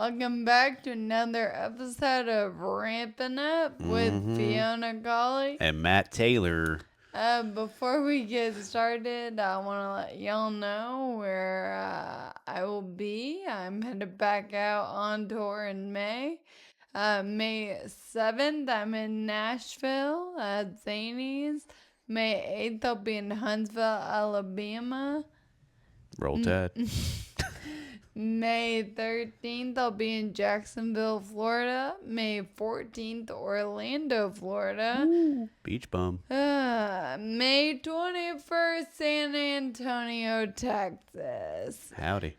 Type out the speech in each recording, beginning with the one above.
Welcome back to another episode of Ramping Up with Fiona Colley and Matt Taylor. Before we get started, I want to let y'all know where I will be. I'm headed back out on tour in May. May 7th, I'm in Nashville at Zany's. May 8th, I'll be in Huntsville, Alabama. Roll Tide. May 13th, I'll be in Jacksonville, Florida. May 14th, Orlando, Florida. Ooh, beach bum. May 21st, San Antonio, Texas. Howdy.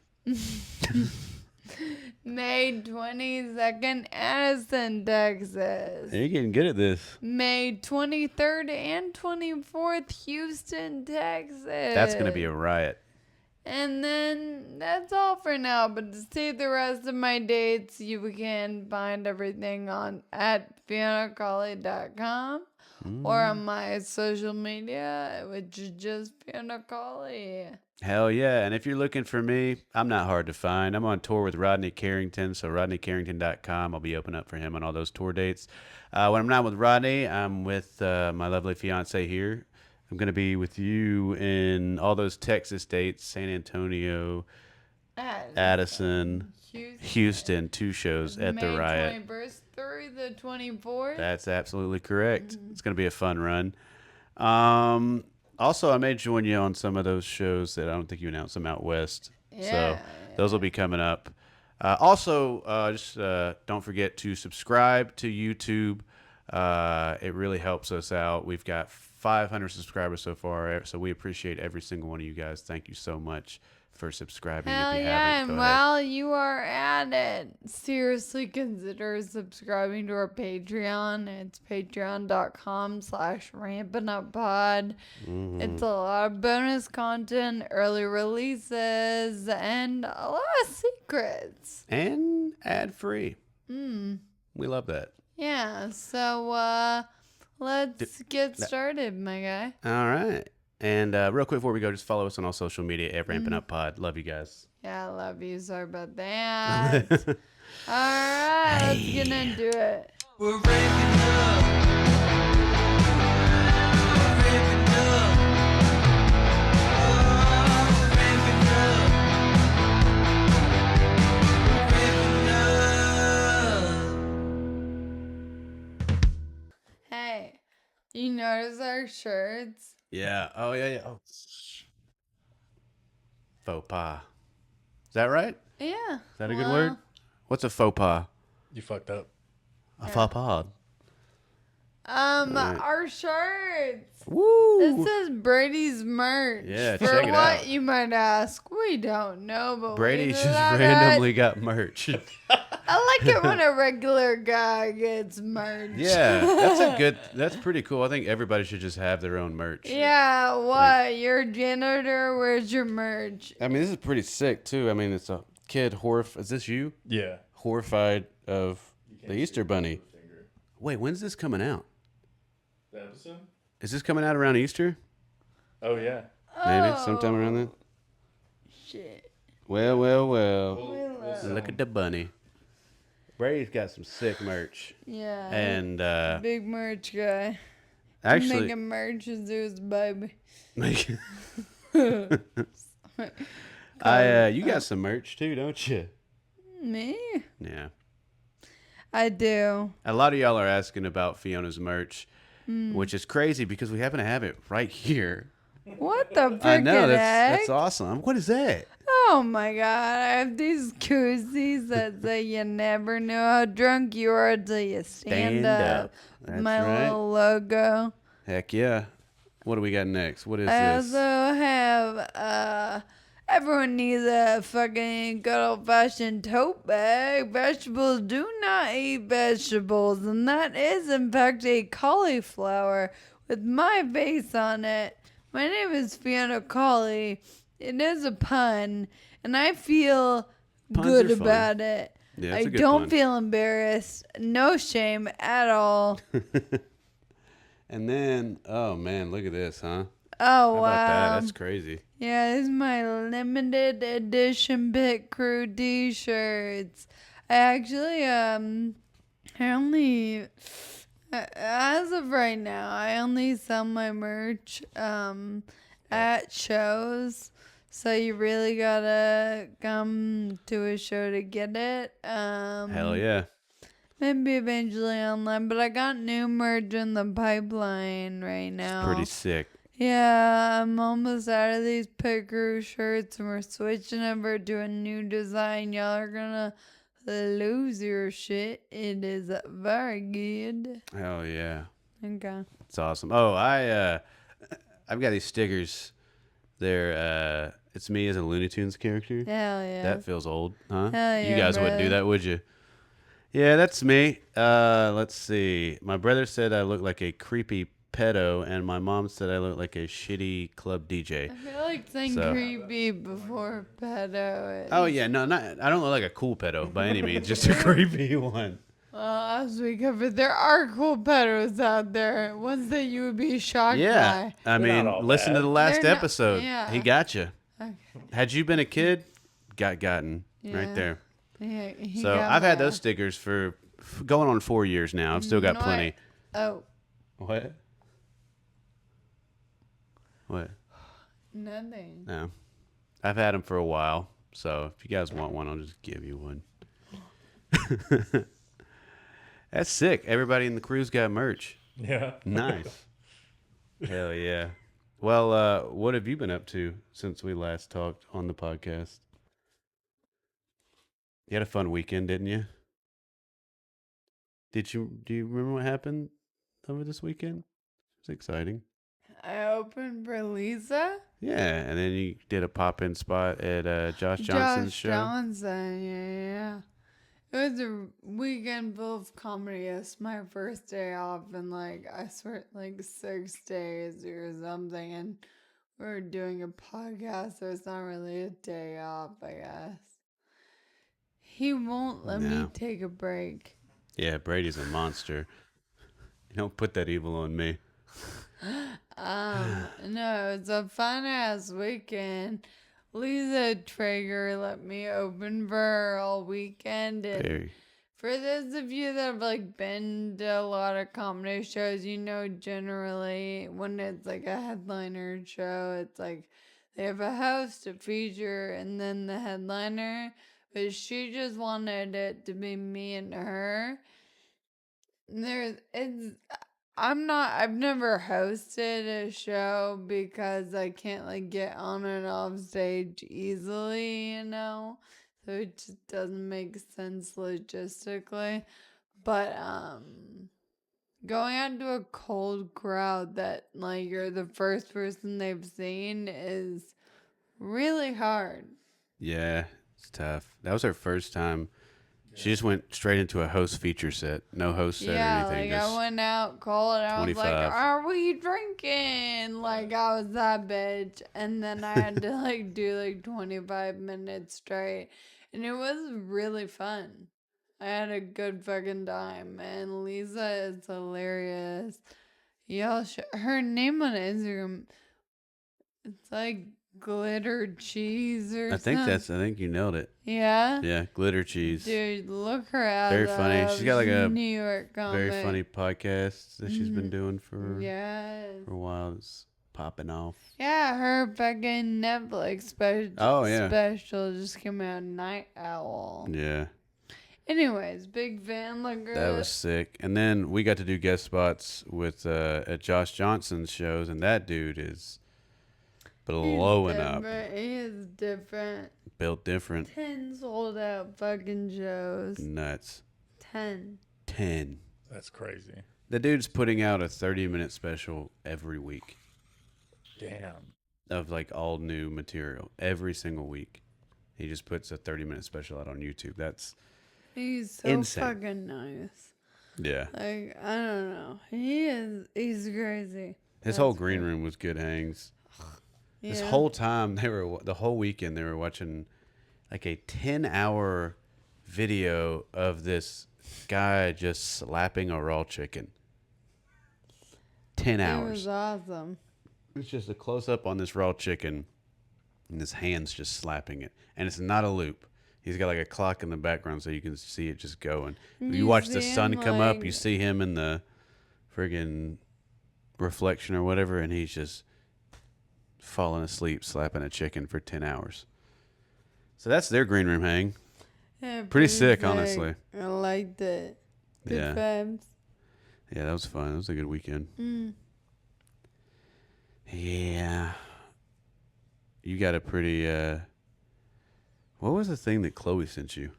May 22nd, Addison, Texas. You're getting good at this. May 23rd and 24th, Houston, Texas. That's going to be a riot. And then that's all for now. But to see the rest of my dates, you can find everything at FionaColley.com or on my social media, which is just Fiona Colley. Hell yeah. And if you're looking for me, I'm not hard to find. I'm on tour with Rodney Carrington, so rodneycarrington.com. I'll be open up for him on all those tour dates. When I'm not with Rodney, I'm with my lovely fiance here. I'm going to be with you in all those Texas dates, San Antonio, Addison, Houston, 2 shows at the Riot. May 21st through the 24th. That's absolutely correct. It's going to be a fun run. Also, I may join you on some of those shows that I don't think you announced them out west. Yeah. So those will be coming up. Also, just don't forget to subscribe to YouTube. It really helps us out. We've got 500 subscribers so far, so we appreciate every single one of you guys. Thank you so much for subscribing. Hell if you yeah, haven't, and while you are at it, seriously consider subscribing to our Patreon. It's patreon.com/rampinguppod. It's a lot of bonus content, early releases, and a lot of secrets. And ad-free. We love that. Yeah, so let's get started, my guy. All right. And real quick before we go, just follow us on all social media at Rampin' Up Pod. Love you guys. Yeah, I love you. Sorry about that. All right, let's get into it. We're ramping up. We're ramping up. Oh, we're ramping up. We're ramping up. Hey, you notice our shirts? Yeah. Oh, yeah, yeah. Oh. Faux pas. Is that right? Yeah. Is that a good word? What's a faux pas? You fucked up. A faux pas. Our shirts. Woo! This is Brady's merch. Yeah, For check it what out. you might ask, we don't know, but Brady we just love randomly got merch. I like it when a regular guy gets merch. Yeah, that's pretty cool. I think everybody should just have their own merch. Yeah, what? You're a janitor? Where's your merch? I mean, this is pretty sick, too. I mean, it's a kid Is this you? Yeah. Horrified of the Easter Bunny. Wait, when's this coming out? The episode? Is this coming out around Easter? Oh, yeah. Maybe sometime around then? Shit. Well. love Look at the bunny. Brady's got some sick merch. Yeah. And big merch guy. actually, Making merch is his baby. you got some merch too, don't you? Me? Yeah. I do. A lot of y'all are asking about Fiona's merch, which is crazy because we happen to have it right here. What the freaking I know, heck? that's awesome. What is that? Oh my god, I have these koozies that say you never know how drunk you are until you stand up. That's My right. little logo. Heck yeah. What do we got next? What is I this? also have, everyone needs a fucking good old fashioned tote bag. Vegetables do not eat vegetables, and that is in fact a cauliflower with my face on it. My name is Fiona Colley. It is a pun, and I feel Puns good are fun. about it. Yeah, I it's a good don't pun. feel embarrassed. No shame at all. And then, oh man, look at this, huh? Oh, How wow. about that? That's crazy. Yeah, this is my limited edition Pit Crew t-shirts. I actually I only as of right now I only sell my merch at shows. So you really gotta come to a show to get it. Hell yeah. Maybe eventually online, but I got new merch in the pipeline right It's now. pretty sick. Yeah, I'm almost out of these pit crew shirts and we're switching over to a new design. Y'all are gonna lose your shit. It is very good. Hell yeah. Okay. It's awesome. Oh, I've got these stickers. They're it's me as a Looney Tunes character. Hell yeah. That feels old, huh? Hell You yeah, guys wouldn't do brother. that, would you? Yeah, that's me. Let's see. My brother said I look like a creepy pedo, and my mom said I look like a shitty club DJ. I feel like saying So- creepy before pedo. Oh yeah, no, not. I don't look like a cool pedo by any means, just a creepy one. Well, as we covered, there are cool pedos out there. Ones that you would be shocked Yeah, by. I mean, all listen bad. to the last They're not- episode. yeah. He got you. Okay. Had you been a kid, gotten Yeah. right there. Yeah, he So got I've had my those stickers for going on 4 years now. I've still got You know plenty. Oh, What? What? nothing. No, I've had them for a while. So if you guys want one, I'll just give you one. That's sick. Everybody in the crew's got merch. Yeah. Nice. Hell yeah. Well, what have you been up to since we last talked on the podcast? You had a fun weekend, didn't you? Do you remember what happened over this weekend? It was exciting. I opened for Lisa. Yeah, and then you did a pop-in spot at Josh Johnson's show. Johnson, yeah. It was a weekend full of comedy. It's my first day off in I swear, 6 days or something. And we're doing a podcast, so it's not really a day off, I guess. He won't let me No. take a break. Yeah, Brady's a monster. You don't put that evil on me. No, it's a fun ass weekend. Lisa Trager let me open for her all weekend, and Very. for those of you that have been to a lot of comedy shows, you know generally when it's a headliner show, it's they have a host, a feature, and then the headliner. But she just wanted it to be me and her. I've never hosted a show because I can't get on and off stage easily, So it just doesn't make sense logistically. But going out to a cold crowd that you're the first person they've seen is really hard. Yeah, it's tough. That was her first time. She just went straight into a host feature set. No host set or anything. I went out cold and I was 25. are we drinking? I was that bitch. And then I had to do 25 minutes straight. And it was really fun. I had a good fucking time. And Lisa is hilarious. Y'all her name on Instagram, it's glitter cheese or I think something. I think you nailed it. Yeah? Yeah, glitter cheese. Dude, look her out. Very funny. She's got a New York comic. very funny podcast that she's been doing Yes. for a while. It's popping off. Yeah, her fucking Netflix special. Oh, yeah. Special just came out. Night Owl. Yeah, Anyways, big fan. Look her that up. was sick. And then we got to do guest spots with at Josh Johnson's shows, and that dude is blowing up, He is different. built different, 10 sold out fucking shows. nuts. 10. 10. That's crazy. The dude's putting out a 30-minute special every week Damn. of all new material every single week. He just puts a 30-minute special out on YouTube. That's He's so Insane. fucking nice. yeah. I don't know. He's crazy. His whole That's green good. room was good hangs. This Yeah. whole time the whole weekend they were watching a 10-hour video of this guy just slapping a raw chicken. 10 It hours. was awesome. It's just a close up on this raw chicken and his hands just slapping it. And it's not a loop. He's got like a clock in the background so you can see it just going. You watch the sun come up, you see him in the friggin' reflection or whatever, and he's just falling asleep, slapping a chicken for 10 hours. So that's their green room hang. Yeah, Pretty sick, honestly. I liked it. Good Yeah. vibes. Yeah, that was fun. That was a good weekend. Mm. Yeah. You got a pretty, what was the thing that Chloe sent you?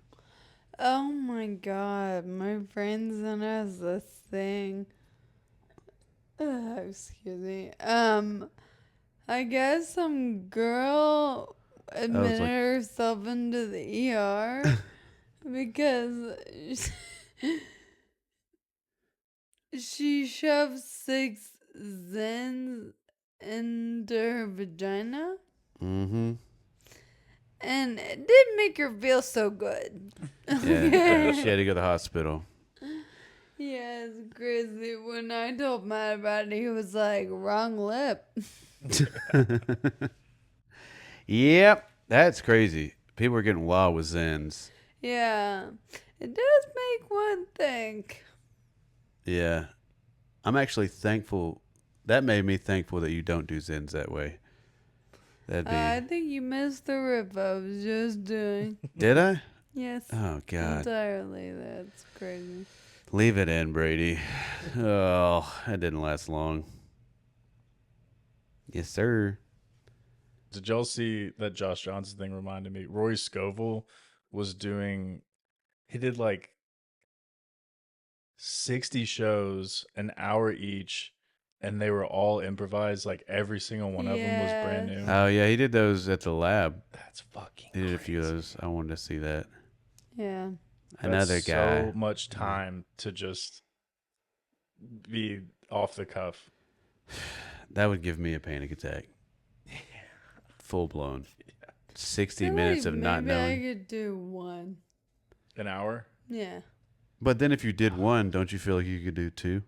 Oh my god, my friend sent us this thing. Excuse me. I guess some girl admitted herself into the ER because she shoved 6 Zens into her vagina. Mm-hmm. And it didn't make her feel so good. Yeah, she had to go to the hospital. Yeah, it's crazy. When I told Matt about it, he was like, wrong lip. Yep, that's crazy. People are getting wild with Zens. Yeah, it does make one think. Yeah. I'm actually thankful. That made me thankful that you don't do Zens that way. That'd be. I think you missed the rip I was just doing. Did I? Yes, Oh, God. entirely. That's crazy. Leave it in, Brady. Oh, that didn't last long. Yes, sir. Did y'all see that Josh Johnson thing reminded me? Rory Scoville was doing, he did like 60 shows, an hour each, and they were all improvised. Like every single one of them was brand Yes. new. Oh, yeah, he did those at the lab. That's fucking He did a few of crazy. those. I wanted to see that. Yeah. Another That's guy. So much time to just be off the cuff. That would give me a panic attack. Full blown. 60 feel minutes like of not maybe knowing. I could do one. An hour? Yeah. But then if you did one, don't you feel like you could do two?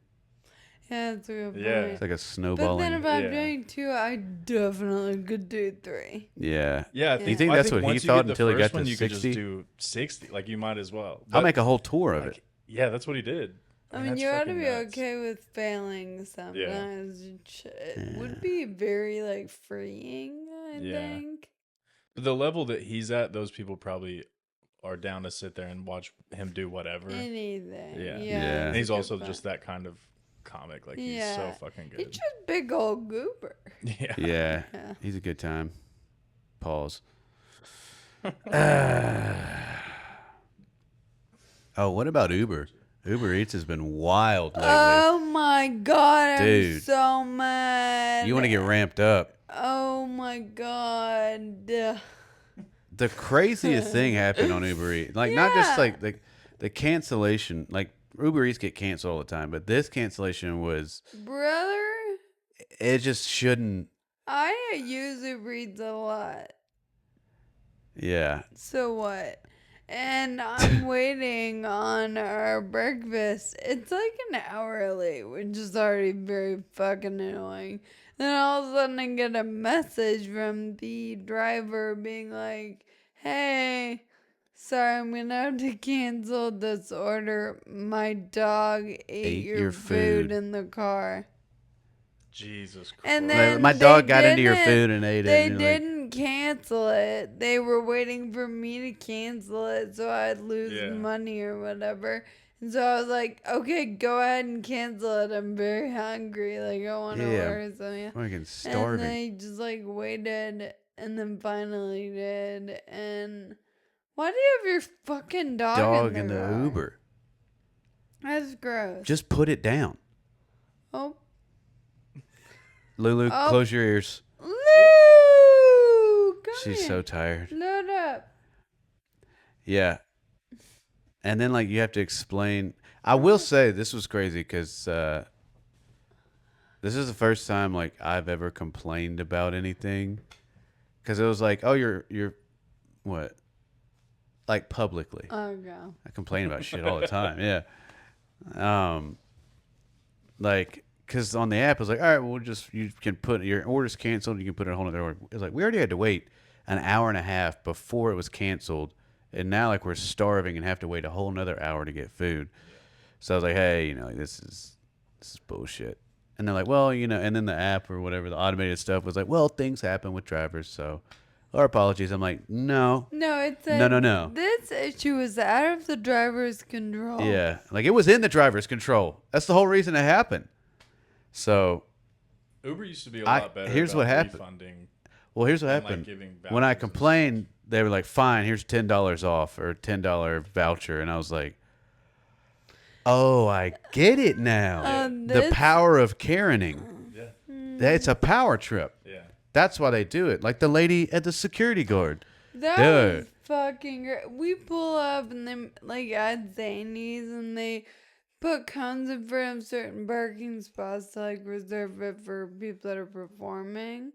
Yeah, that's a good point. Yeah. It's like a But snowballing. then if I'm Yeah. doing 2, I definitely could do 3. Yeah. Yeah. I Do you think, think I that's think what he once you thought get the until he first got to one, you could 60? just do 60. Like you might as well. I'll But, make a whole tour of like, it. yeah, that's what he did. I And mean, that's you ought to fucking be nuts. okay with failing sometimes. It would be very, like, freeing, I Yeah. think. But the level that he's at, those people probably are down to sit there and watch him do whatever. Anything. Yeah. Yeah. Yeah. that's And a he's good also point. just that kind of comic. Like he's so fucking He's good. just big old goober. Yeah. Yeah. Yeah. He's a good time. Pause. Oh, what about Uber? Uber Eats has been wild lately. Oh my god, Dude. I'm so mad. You want to get ramped up. Oh my god. The craziest thing happened on Uber Eats. Like, not just Yeah. like the cancellation. Like, Uber Eats get canceled all the time, but this cancellation was, Brother, it just shouldn't. I use Uber Eats a lot. Yeah. So what? And I'm waiting on our breakfast. It's like an hour late, which is already very fucking annoying. Then all of a sudden I get a message from the driver being like, hey, sorry, I'm going to have to cancel this order. My dog ate your food in the car. Jesus Christ. And Like, then my dog they got into your didn't- food and ate it. They and you're like, didn't cancel it. They were waiting for me to cancel it so I'd lose Yeah. money or whatever. And so I was like, okay, go ahead and cancel it. I'm very hungry. Like, I want to Yeah. order something. fucking And starving. they just like waited and then finally did. And why do you have your fucking dog, In the car? Uber. That's gross. Just put it down. Oh, Lulu, Oh. close your ears. Lou! Come She's here. so tired. Load up. Yeah. And then, like, you have to explain. I will say this was crazy because this is the first time, like, I've ever complained about anything. Because it was like, oh, you're what? Like, publicly. Oh, go. I complain about shit all the time. Yeah. Like, because on the app, it was like, all right, well, you can put your order's canceled. You can put it on a whole other order. It was like, we already had to wait an hour and a half before it was canceled And now like we're starving and have to wait a whole nother hour to get food. So I was like, hey, like, this is bullshit. And they're like, well, and then the app or whatever, the automated stuff was like, well, things happen with drivers, so our apologies. I'm like, no. No, it's No. This issue is out of the driver's control. Yeah. Like it was in the driver's control. That's the whole reason it happened. So Uber used to be a lot better. Here's about what happened. refunding Well, here's what and, happened. giving When I vouchers and complained, they were like, fine, here's $10 off or $10 voucher. And I was like, oh, I get it now. The power of Karening. stuff. It's a power trip. Yeah. That's why they do it. Like the lady at the security guard. That Dude. was fucking great. We pull up and they like at Zany's and they put cones in front of certain parking spots to like reserve it for people that are performing.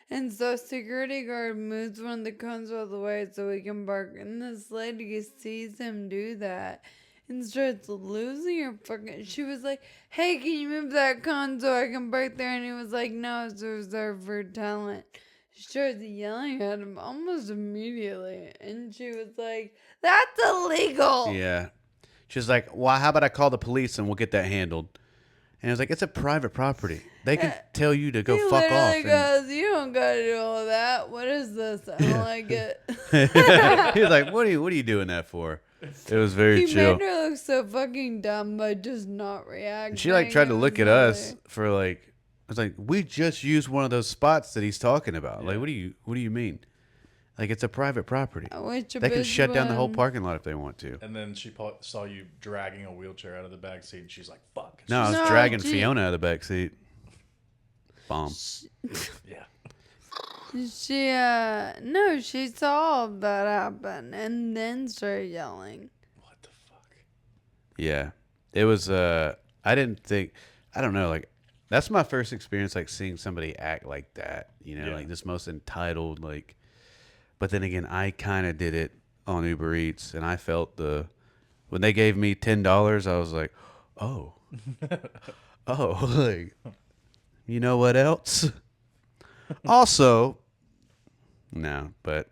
And so security guard moves one of the cones out of the way so we can park. And this lady sees him do that and starts losing her fucking. She was like, "Hey, can you move that cone so I can park there?" And he was like, "No, it's reserved for talent." She started yelling at him almost immediately, and she was like, "That's illegal." Yeah. She's like, well, how about I call the police and we'll get that handled? And I was like, it's a private property. They can tell you to go He fuck off. literally goes, "You don't gotta do all that. What is this? I don't like it." He was like, what are you doing that for? It was very He chill. made her look so fucking dumb by just not reacting. And she like tried to It look was at us silly. for like, I was like, we just used one of those spots that he's talking about. Like, Yeah. what do you mean? Like, it's a private property. Which They can bitch shut down the whole won? parking lot if they want to. And then she saw you dragging a wheelchair out of the back seat, and she's like, "Fuck." No, I was No, dragging gee. Fiona out of the back seat. Bomb. Yeah. She saw all that happen and then started yelling. What the fuck? Yeah. It was, I don't know, like, that's my first experience, like, seeing somebody act like that, Yeah. like this most entitled, like, but then again, I kind of did it on Uber Eats, and I felt when they gave me $10, I was like, oh, like, you know what else? Also, no, but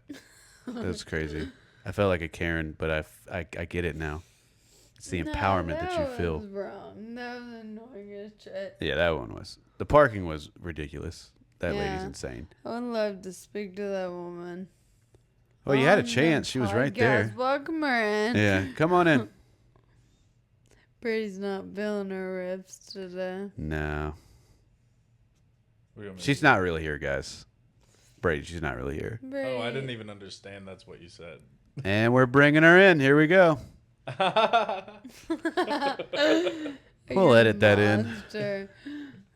that's crazy. I felt like a Karen, but I get it now. It's the empowerment that you feel. Was wrong. That was annoying as shit. Yeah, that one was. The parking was ridiculous. That lady's Yeah. insane. I would love to speak to that woman. Well, you had a On the chance. She was right podcast. there. Welcome her in. Yeah, come on in. Brady's not feeling her riffs today. No, What do you want me to she's do? not really here, guys. Brady, she's not really here. Brady. Oh, I didn't even understand that's what you said. And we're bringing her in. Here we go. We'll You're a edit that in. monster.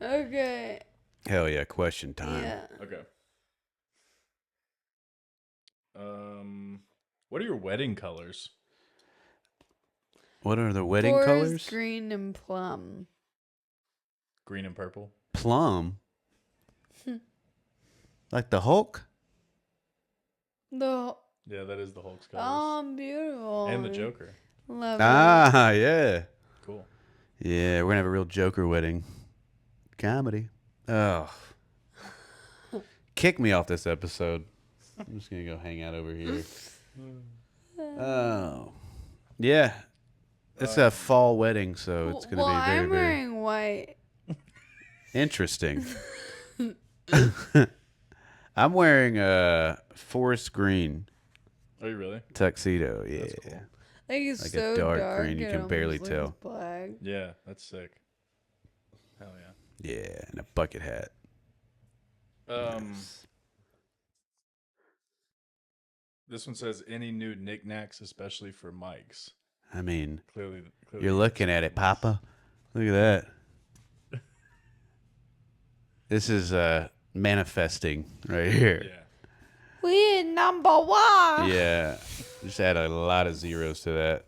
Okay. Hell yeah, question time. Yeah. Okay. What are your wedding colors? What are the wedding Forest colors? green and plum. Green and purple. Plum. Like the Hulk? The Yeah, that is the Hulk's colors. oh, beautiful. And the Joker. Love it. Ah, yeah. Cool. Yeah, we're gonna have a real Joker wedding. Comedy. Oh. Kick me off this episode. I'm just gonna go hang out over here. Oh. Yeah. It's a fall wedding, so it's gonna well, be very, I'm very wearing white. interesting. I'm wearing a forest green Are you really? tuxedo. Yeah. That's cool. Like it's Like a so dark dark, green, you it can barely almost tell. looks Black. Yeah, that's sick. Hell yeah. Yeah, and a bucket hat. Nice. This one says any new knickknacks, especially for mics. I mean, Clearly you're looking at it, Papa. Look at that. This is manifesting right here. Yeah. We number one. Yeah. Just add a lot of zeros to that.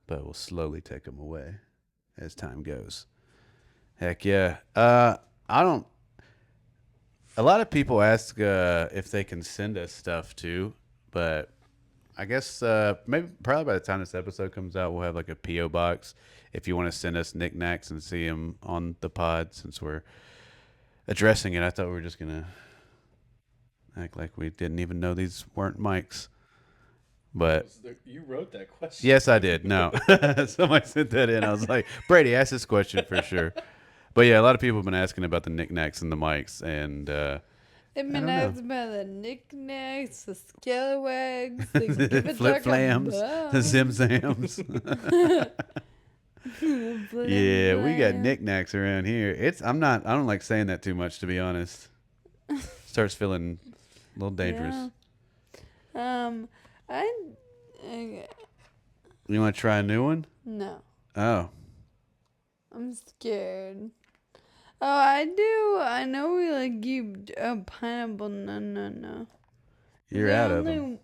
But we'll slowly take them away as time goes. Heck yeah. A lot of people ask if they can send us stuff too, but I guess probably by the time this episode comes out, we'll have like a P.O. box if you want to send us knickknacks and see them on the pod since we're addressing it. I thought we were just going to act like we didn't even know these weren't mics. But You wrote that question. yes, I did. No, somebody sent that in. I was like, Brady, ask this question for sure. But yeah, a lot of people have been asking about the knickknacks and the mics, and They've I been don't know. asking about the knickknacks, the scalawags, the give a Flip duck a flams, bone. zim zams. The flim Yeah, we got flam. knickknacks around here. I don't like saying that too much, to be honest. Starts feeling a little dangerous. Yeah. Okay. You want to try a new one? No, Oh, I'm scared. Oh, I do. I know we like you. Pineapple. No. you're The out of only- them.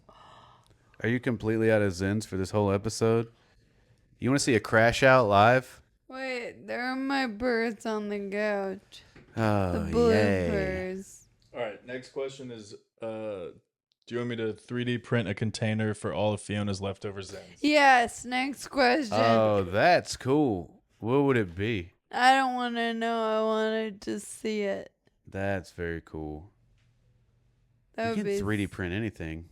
Are you completely out of Zens for this whole episode? You want to see a crash out live? Wait, there are my birds on the couch. Oh, The yay. bloopers. All right, next question is do you want me to 3D print a container for all of Fiona's leftover Zens? Yes. Next question. Oh, that's cool. What would it be? I don't want to know. I wanted to see it. That's very cool. That You would can be. 3D print anything.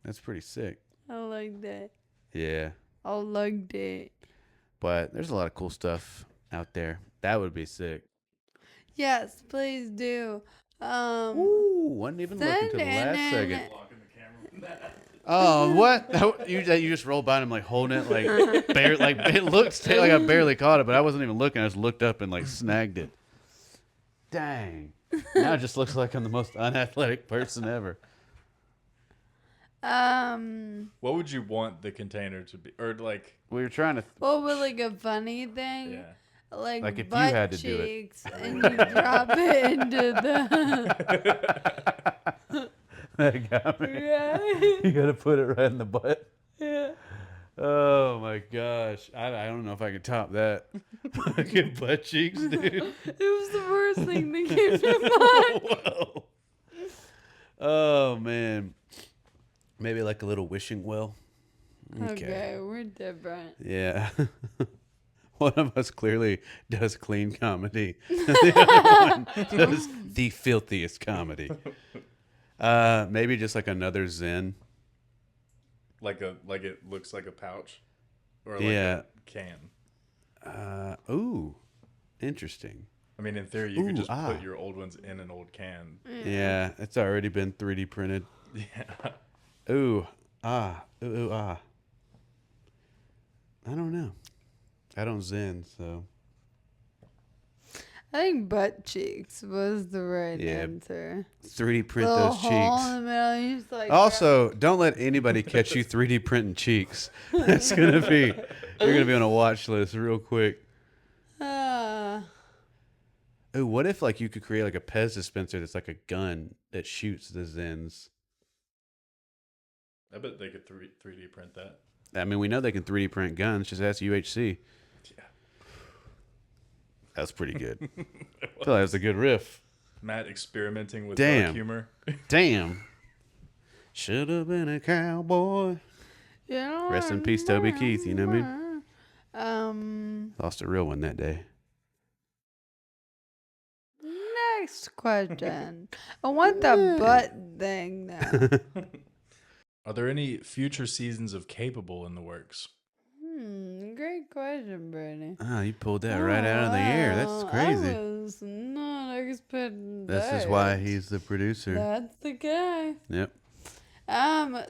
That's pretty sick. I like that. Yeah. I liked it. But there's a lot of cool stuff out there. That would be sick. Yes, please do. Ooh, wasn't even looking send to the in last an- second. Oh, what? You just rolled by and I'm like holding it like bare, like it looks like I barely caught it, but I wasn't even looking. I just looked up and like snagged it. Dang. Now it just looks like I'm the most unathletic person ever. What would you want the container to be? Or like, We were trying to. What was like a funny thing? yeah. Like Like if you butt had to do it. cheeks and you drop it into the. That got me. Yeah. You gotta put it right in the butt. Yeah. Oh my gosh. I don't know if I can top that. Fucking butt cheeks, dude. It was the worst thing that came to mind. Whoa. Oh man. Maybe like a little wishing well. Okay, we're different. Yeah. One of us clearly does clean comedy. The other one does the filthiest comedy. Maybe just like another Zen. Like it looks like a pouch. Or like Yeah. a can. Ooh. Interesting. I mean, in theory, you could Ooh, just ah. put your old ones in an old can. Yeah, it's already been 3D printed. Yeah. Ooh, ah, ooh, ah. I don't know. I don't Zen, so I think butt cheeks was the right Yeah. answer. 3D print Little those hole cheeks. in the middle. You just like Also, don't let anybody catch you 3D printing cheeks. That's gonna be you're gonna be on a watch list real quick. Ooh, what if like you could create like a Pez dispenser that's like a gun that shoots the Zens? I bet they could 3D print that. I mean, we know they can 3D print guns. Just ask UHC. Yeah. That's pretty good. I feel like that was a good riff. Matt experimenting with Damn. dark humor. Damn. Should have been a cowboy. Yeah. Rest in peace, Toby Keith. You know what I mean? mean? Lost a real one that day. Next question. I want the butt thing though. Are there any future seasons of Capable in the works? Great question, Brittany. Oh, you pulled that right out of the air. That's crazy. I was not expecting This that. is why he's the producer. That's the guy. Yep.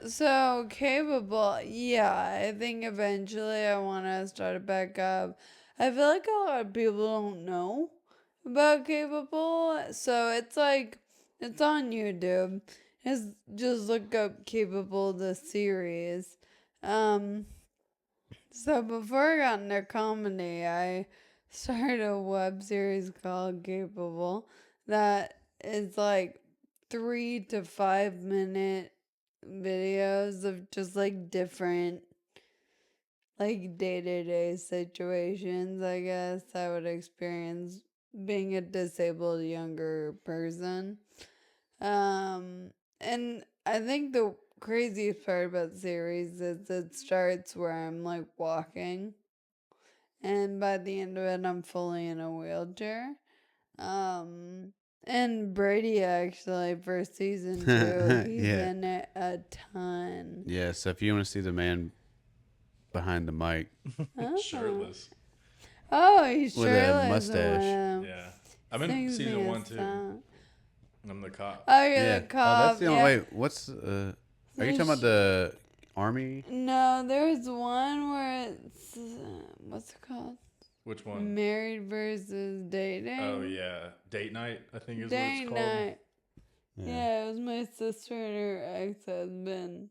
So Capable, yeah, I think eventually I want to start it back up. I feel like a lot of people don't know about Capable, so it's like, it's on YouTube. Just look up Capable the series. So before I got into comedy, I started a web series called Capable that is like 3 to 5 minute videos of just like different like day-to-day situations, I guess I would experience being a disabled younger person. And I think the craziest part about the series is it starts where I'm like walking, and by the end of it I'm fully in a wheelchair. And Brady actually for season 2, he's Yeah. in it a ton. Yeah, so if you want to see the man behind the mic Oh. Shirtless. Oh, he's with a shirtless. mustache. Yeah. I'm in season 1 too. I'm the cop. Oh, you're Yeah. the cop. Oh, that's the only. yeah. Wait, what's? Are you talking about the army? No, there's one where it's what's it called? Which one? Married versus dating. Oh yeah, date night. I think is what Date it's called. night. Yeah, it was my sister and her ex-husband.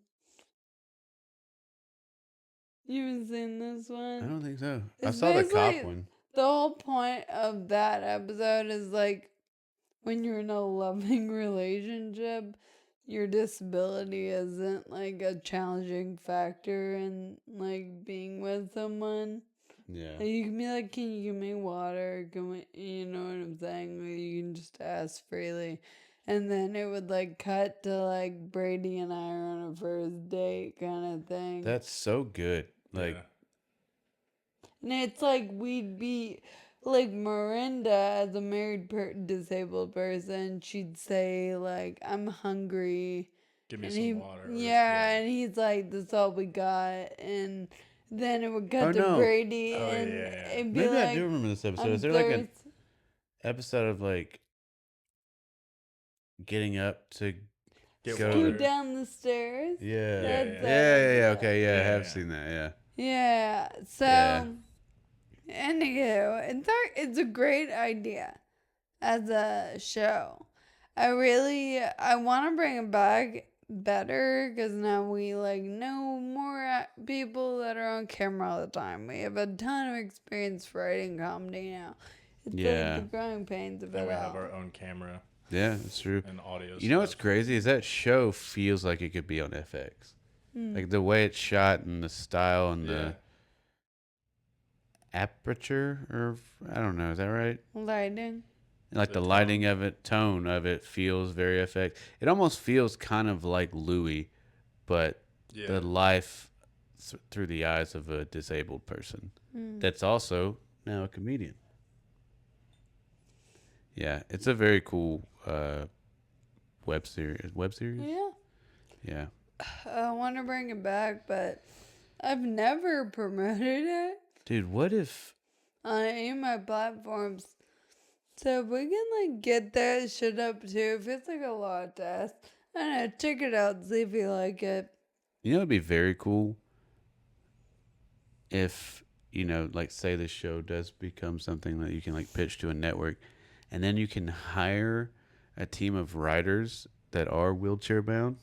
You haven't seen this one? I don't think so. It's I saw the cop basically- one. The whole point of that episode is like when you're in a loving relationship, your disability isn't like a challenging factor in like being with someone. Yeah. Like, you can be like, "Can you give me water?" You know what I'm saying? Like, you can just ask freely. And then it would like cut to like Brady and I are on a first date kind of thing. That's so good. Like, Yeah. And it's like we'd be like Miranda as a married disabled person, she'd say like, "I'm hungry." Give me And some water. or- and he's like, "That's all we got." And then it would cut Oh, to no. Brady, Oh, and yeah. it'd be maybe like, I do remember this episode. "I'm Is there like an thirsty." episode of like getting up to Get go water. Scoot down the stairs? Yeah. That's Yeah. it. Okay. Yeah, I Yeah, have yeah. seen that. Yeah. Yeah. So, Yeah. anywho, it's a great idea as a show. I want to bring it back better because now we like know more people that are on camera all the time. We have a ton of experience writing comedy now. It's Yeah. like the growing pains of Now it we all. have our own camera Yeah, that's true. and audio. You know what's stuff. crazy is that show feels like it could be on FX. Like the way it's shot and the style and Yeah. the aperture, or I don't know, is that right? Lighting. Like The the lighting of it, tone of it feels very FX. It almost feels kind of like Louis, but Yeah. the life through the eyes of a disabled person that's also now a comedian. Yeah, it's a very cool web series. Yeah. Yeah. I want to bring it back, but I've never promoted it Dude, what if on any of my platforms. So if we can like get that shit up too, if it's like a lot to ask, I don't know, check it out, see if you like it. it'd be very cool if, like say the show does become something that you can like pitch to a network, and then you can hire a team of writers that are wheelchair bound.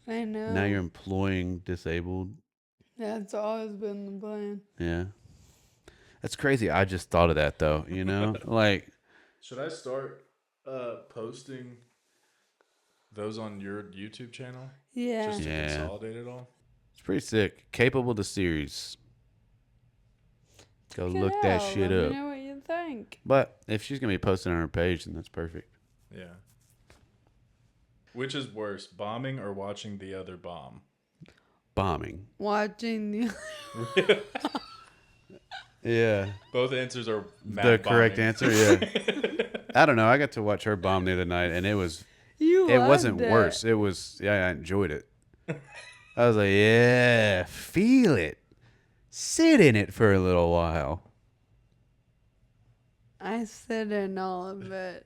I know. Now you're employing disabled. That's always been the plan. Yeah. That's crazy. I just thought of that though, like Should I start posting those on your YouTube channel? Yeah. Just to Yeah. consolidate it all? it's pretty sick. Capable the series. Go Check it look that out. shit Let up. me know what you think. But if she's gonna be posting on her page, then that's perfect. Yeah. Which is worse, bombing or watching the other bomb? Bombing. Watching the Yeah. Both answers are The correct bombing. answer, yeah. I don't know. I got to watch her bomb the other night, and it you wasn't loved worse. it. It was, I enjoyed it. I was like, yeah, feel it. Sit in it for a little while. I sit in all of it.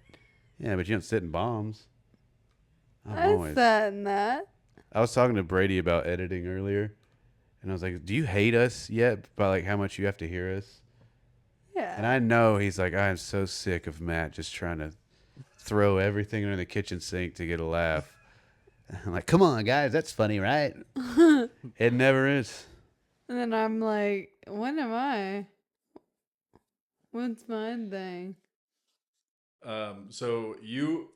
Yeah, but you don't sit in bombs. I sat in that. I was talking to Brady about editing earlier, and I was like, do you hate us yet by like how much you have to hear us? Yeah. And I know he's like, I am so sick of Matt just trying to throw everything under the kitchen sink to get a laugh. I'm like, come on, guys, that's funny, right? It never is. And then I'm like, what am I? What's my thing? So you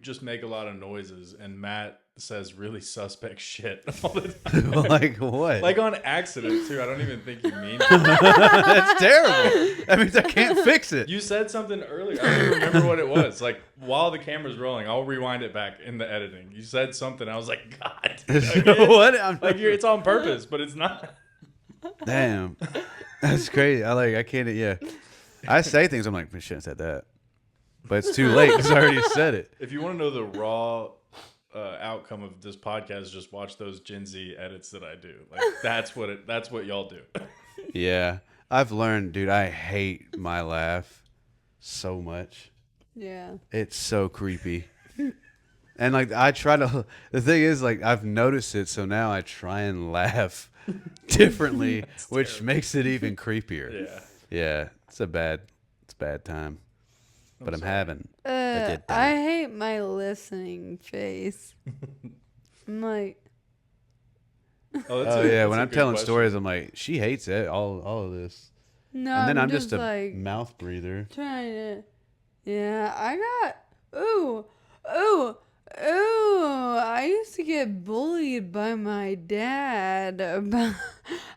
just make a lot of noises, and Matt says really suspect shit all the time. Like what? Like on accident too. I don't even think you mean to. That's terrible. That means I can't fix it. You said something earlier. I don't even remember what it was. Like while the camera's rolling, I'll rewind it back in the editing. You said something. I was like, God. Again? What? I'm Like it's on purpose, but it's not. Damn. That's crazy. I can't. Yeah. I say things. I'm like, I shouldn't have said that. but it's too late because I already said it. If you want to know the raw outcome of this podcast, just watch those Gen Z edits that I do. Like that's what y'all do. Yeah, I've learned, dude. I hate my laugh so much. Yeah. It's so creepy. And like I try to. The thing is, like I've noticed it, so now I try and laugh differently, which makes it even creepier. Yeah. Yeah, it's a bad time. But I'm having a good I time. hate my listening face. I'm like, Oh yeah, when I'm telling stories, I'm like, she hates it. All of this, no, and then I'm just just a like mouth breather. trying to. Yeah, I got. Ooh. I used to get bullied by my dad about.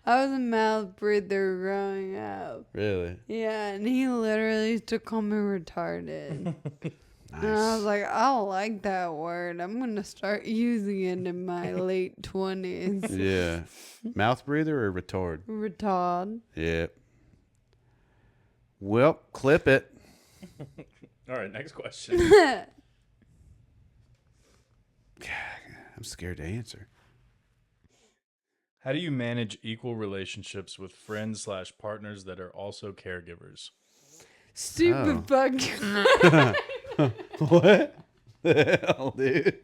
I was a mouth breather growing up. Really Yeah, and he literally used to call me retarded. And I was nice. like, I don't like that word. I'm going to start using it in my late 20s. Yeah, mouth breather or retard. Retard. Yeah. Well, clip it. All right, next question. I'm scared to answer. How do you manage equal relationships with friends / partners that are also caregivers? Stupid Oh. fuck. What the hell, dude?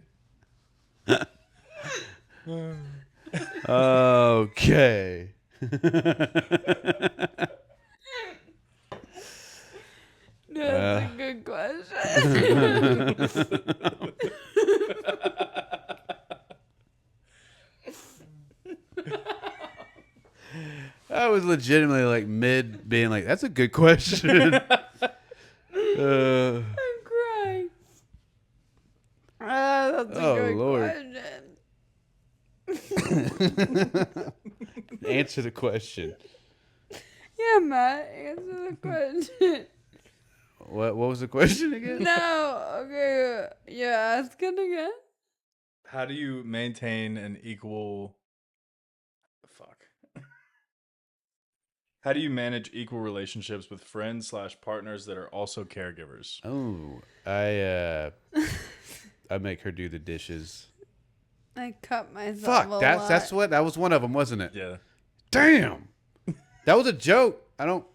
Okay. That's a good question. I was legitimately like mid being like, that's a good question. I'm crying. That's a Oh, good Lord. question. Answer the question. Yeah, Matt, answer the question. What was the question again? No, okay. Yeah, ask it again. How do you maintain an equal fuck? How do you manage equal relationships with friends / partners that are also caregivers? Oh, I make her do the dishes. I cut myself Fuck, a that's lot. what that was one of them, wasn't it? Yeah. Damn, that was a joke. I don't.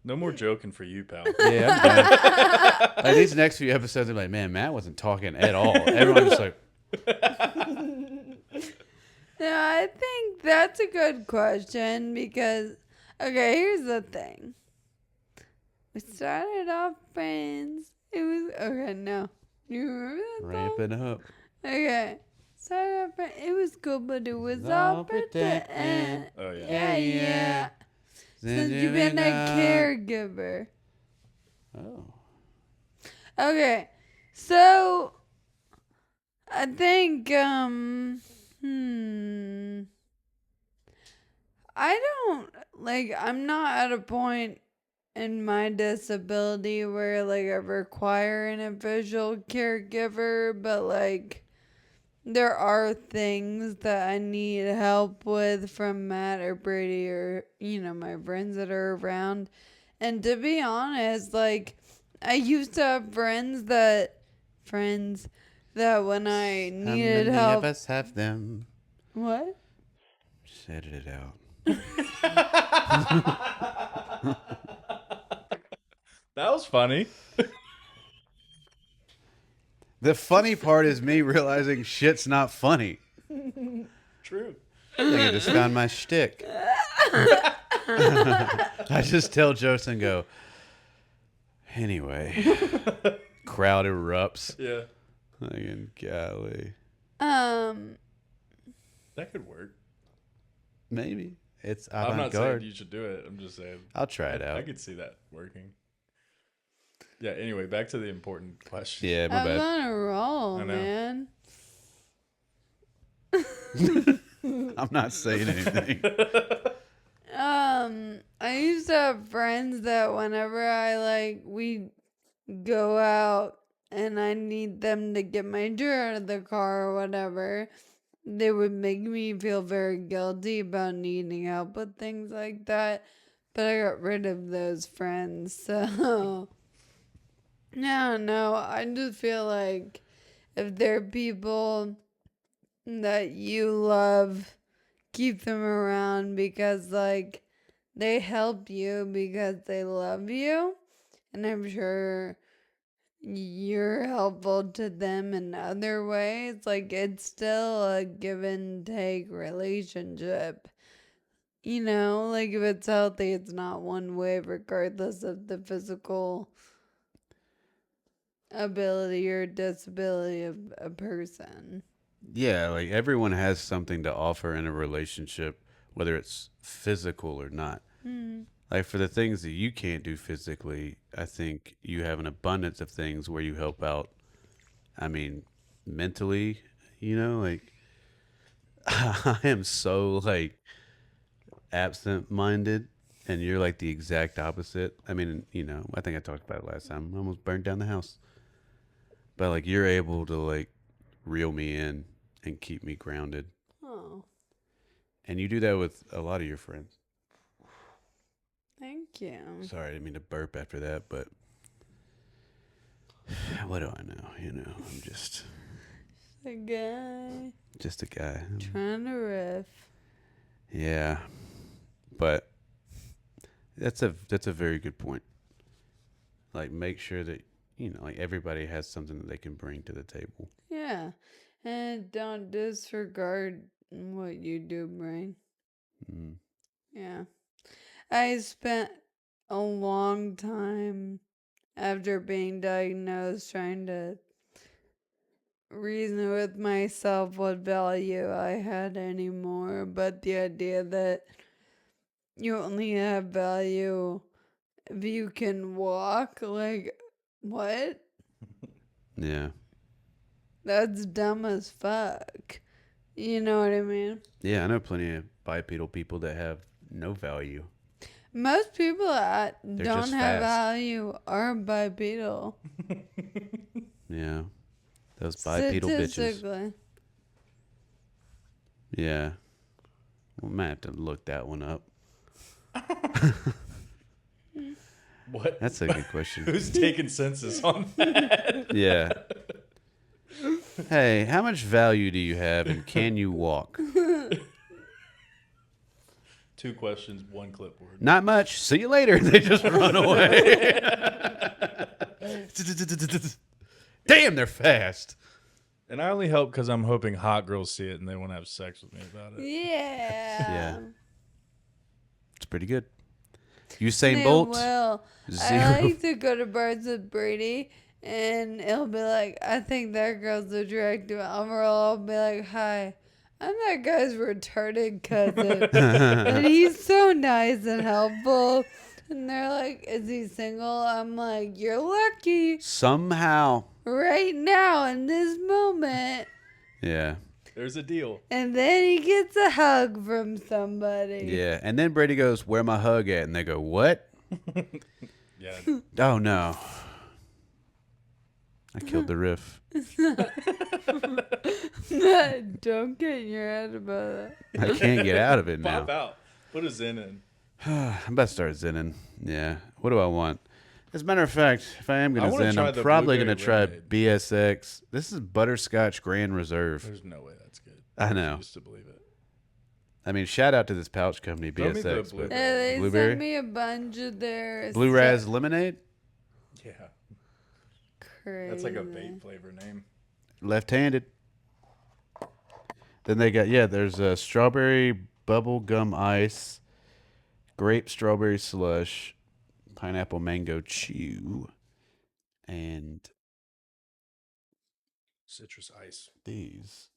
No more joking for you, pal. Yeah, I'm done. Like these next few episodes, I'm like, man, Matt wasn't talking at all. Everyone's just like, No, I think that's a good question because, okay, here's the thing. We started off friends. It was, okay, no. You remember that song? ramping up. Okay. Started off friends. It was cool, but it was all pretend. Oh yeah. Yeah. Since you've been a caregiver. Oh. Okay. So, I think, I don't, like, I'm not at a point in my disability where, like, I require an official caregiver, but, like, there are things that I need help with from Matt or Brady or, my friends that are around. And to be honest, like, I used to have friends that when I needed How many help. of us have them? What? Said it out. That was funny. The funny part is me realizing shit's not funny. True. I think I just found my shtick. I just tell jokes and go, anyway. Crowd erupts. Yeah. Like, golly. That could work. Maybe. It's I'm not saying avant-garde. you should do it. I'm just saying. I'll try it out. I could see that working. Yeah, anyway, back to the important question. Yeah, my I'm bad. on a roll, I know. man. I'm not saying anything. I used to have friends that whenever we go out and I need them to get my gear out of the car or whatever, they would make me feel very guilty about needing help with things like that. but I got rid of those friends. So, no, I just feel like if there are people that you love, keep them around because, like, they help you because they love you. And I'm sure you're helpful to them in other ways. Like, it's still a give and take relationship. You know, like if it's healthy, it's not one way, regardless of the physical ability or disability of a person. Yeah, like everyone has something to offer in a relationship, whether it's physical or not. Like for the things that you can't do physically, I think you have an abundance of things where you help out. I mean, mentally, like I am so like absent minded and you're like the exact opposite. I mean, I think I talked about it last time. I almost burned down the house. But like you're able to like reel me in and keep me grounded. Oh, And you do that with a lot of your friends. thank you. Sorry, I didn't mean to burp after that, but what do I know? I'm just The guy a guy. trying to riff. Yeah. But that's a very good point. Like make sure that like everybody has something that they can bring to the table. Yeah. And don't disregard what you do bring. Mm. Yeah. I spent a long time after being diagnosed trying to reason with myself what value I had anymore, but the idea that you only have value if you can walk, like, what? Yeah. That's dumb as fuck. You know what I mean? Yeah, I know plenty of bipedal people that have no value. Most people that They're don't just have fast. value are bipedal. Yeah. Those bipedal bitches. Statistically. Yeah. We might have to look that one up. What? That's a good question. Who's taking census on that? Yeah. Hey, how much value do you have and can you walk? 2 questions, 1 clipboard. Not much. See you later. They just run away. Damn, they're fast. And I only help because I'm hoping hot girls see it and they want to have sex with me about it. Yeah. It's pretty good. Usain They Bolt. will. Zero. I like to go to bars with Brady, and he'll be like, I think that girl's attractive. I'll be like, hi, I'm that guy's retarded cousin. And he's so nice and helpful. And they're like, is he single? I'm like, you're lucky Somehow. right now in this moment. Yeah. There's a deal. And then he gets a hug from somebody. Yeah. And then Brady goes, where my hug at? And they go, what? Yeah. Oh, no. I killed the riff. Don't get in your head about that. I can't get out of it Pop now. out. Put a Zen in. I'm about to start zenning. Yeah. What do I want? As a matter of fact, if I am I going to wanna zen, try I'm the probably going to blueberry try lemonade. BSX. This is Butterscotch Grand Reserve. There's no way that's good. I know. Used to believe it. I mean, shout out to this pouch company, Throw me the BSX. But blueberry. Yeah, they Blueberry? sent me a bunch of their Blue Raz Lemonade, Yeah. Crazy. That's like a vape flavor name. left-handed. Then they got, there's a strawberry bubble gum ice, grape strawberry slush, pineapple mango chew, and Citrus ice. these.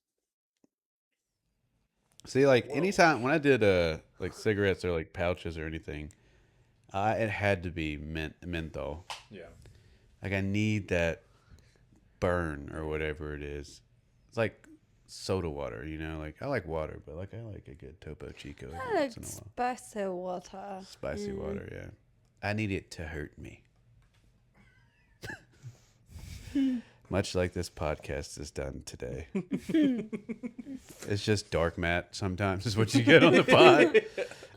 See, like anytime when I did like cigarettes or like pouches or anything, it had to be menthol. Yeah. Like I need that burn or whatever it is. It's like soda water, Like I like water, but like I like a good Topo Chico every I like once in a while. spicy water. Spicy water, yeah. I need it to hurt me. Much like this podcast is done today. It's just dark, Matt. Sometimes is what you get on the pod.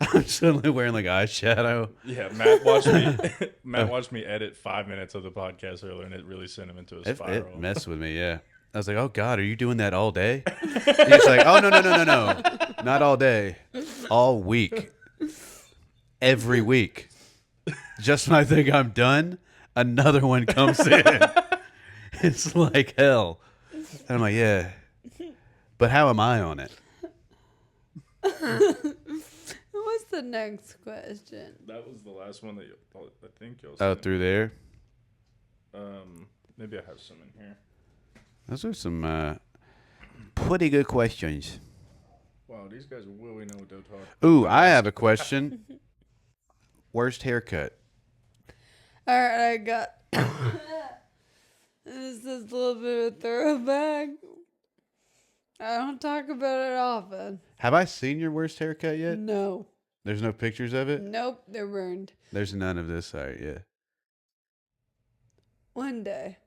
I'm suddenly wearing like eyeshadow. Yeah, Matt watched me. Matt watched me edit 5 minutes of the podcast earlier, and it really sent him into a It spiral. messed with me. Yeah, I was like, "Oh God, are you doing that all day?" He's like, "Oh no, not all day, all week, every week. Just when I think I'm done, another one comes in. It's like hell." And I'm like, "Yeah, but how am I on it?" What's the next question? That was the last one that I think y'all. Oh, sent. through there. Maybe I have some in here. Those are some pretty good questions. Wow, these guys really know what they're talking. Ooh, I have a question. Worst haircut? All right, I got. This is a little bit of a throwback. I don't talk about it often. Have I seen your worst haircut yet? No. There's no pictures of it? Nope, they're burned. There's none of this. All right, yeah. One day,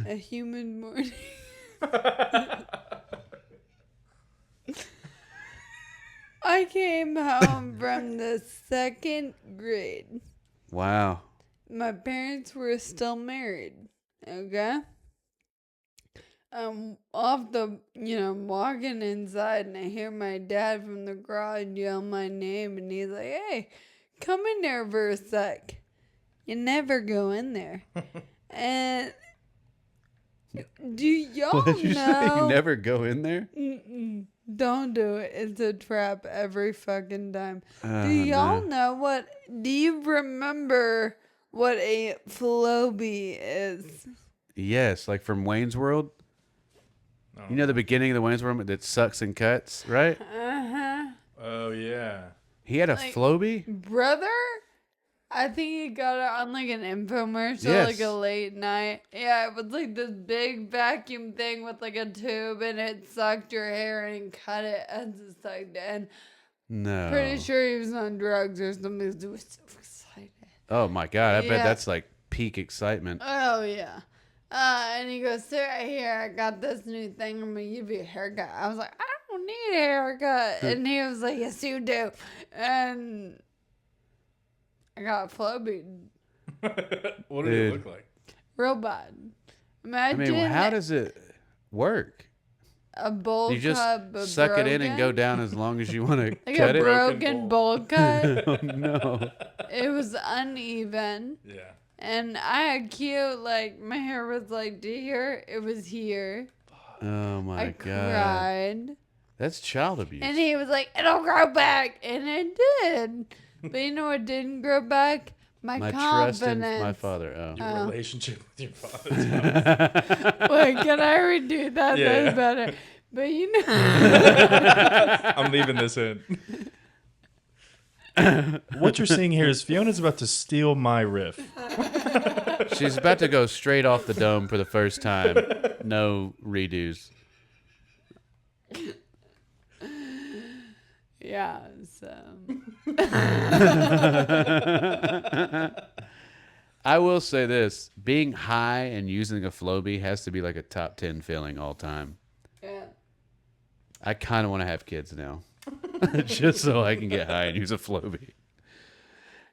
a human morning. I came home from the 2nd grade. Wow. My parents were still married. Okay? I'm walking inside and I hear my dad from the garage yell my name and he's like, "Hey, come in there for a sec." You never go in there. And do y'all What did you say? know? You never go in there? Mm-mm. Don't do it. It's a trap every fucking time. Oh, Do y'all no. know do you remember what a Floby is? Yes, like from Wayne's World. Oh. You know the beginning of the Wayne's World that sucks and cuts, right? Uh-huh. Oh yeah. He had a Like- Floby? Brother? I think he got it on like an infomercial, Yes. like a late night. Yeah, it was like this big vacuum thing with like a tube and it sucked your hair and cut it as it sucked in. No. Pretty sure he was on drugs or something. He was so excited. Oh my God. I bet Yeah. that's like peak excitement. Oh, yeah. And he goes, "Sit right here. I got this new thing. I'm going to give you a haircut." I was like, "I don't need a haircut." And he was like, "Yes, you do." And I got Floby What did Dude. it look like? real bad. I Imagine mean, how does it work? a bowl You just cut, but suck it in and go broken? down as long as you want to Like cut a it? broken bowl cut. Oh, no. It was uneven. Yeah. And I had cute, like, my hair was like, "Do you hear? It was here." Oh my I God. cried. That's child abuse. And he was like, "It'll grow back." And it did. But you know what didn't grow back? My trust in confidence. my father. Oh. Your Oh. relationship with your father. Wait, can I redo that? Yeah. That's better. But you know. I'm leaving this in. What you're seeing here is Fiona's about to steal my riff. She's about to go straight off the dome for the first time. No redos. Yeah, so. I will say this. Being high and using a Floby has to be like a top 10 feeling all time. Yeah. I kind of want to have kids now. Just so I can get high and use a Floby.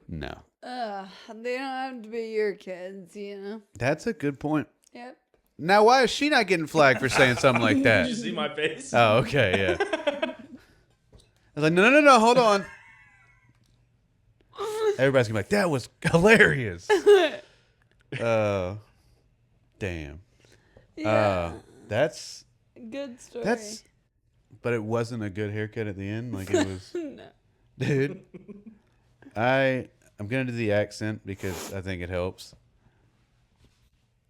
No. They don't have to be your kids, you know? That's a good point. Yep. Now, why is she not getting flagged for saying something like that? Did you see my face? Oh, okay, yeah. I was like, no, hold on. Everybody's gonna be like, that was hilarious. Oh, damn. Yeah. That's, Good story. but it wasn't a good haircut at the end. Like it was, No. dude. I'm gonna do the accent because I think it helps.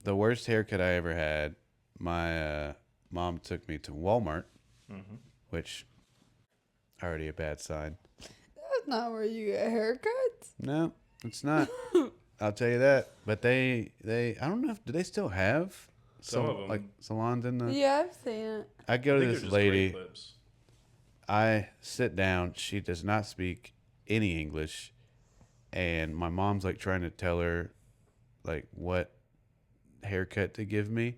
The worst haircut I ever had, my mom took me to Walmart, which already a bad sign. That's not where you get haircuts. No, it's not. I'll tell you that. But they I don't know if do they still have Some of 'em. like salons in the. Yeah, I've seen it. I go to think this they're just lady. great lips. I sit down. She does not speak any English, and my mom's like trying to tell her like what haircut to give me,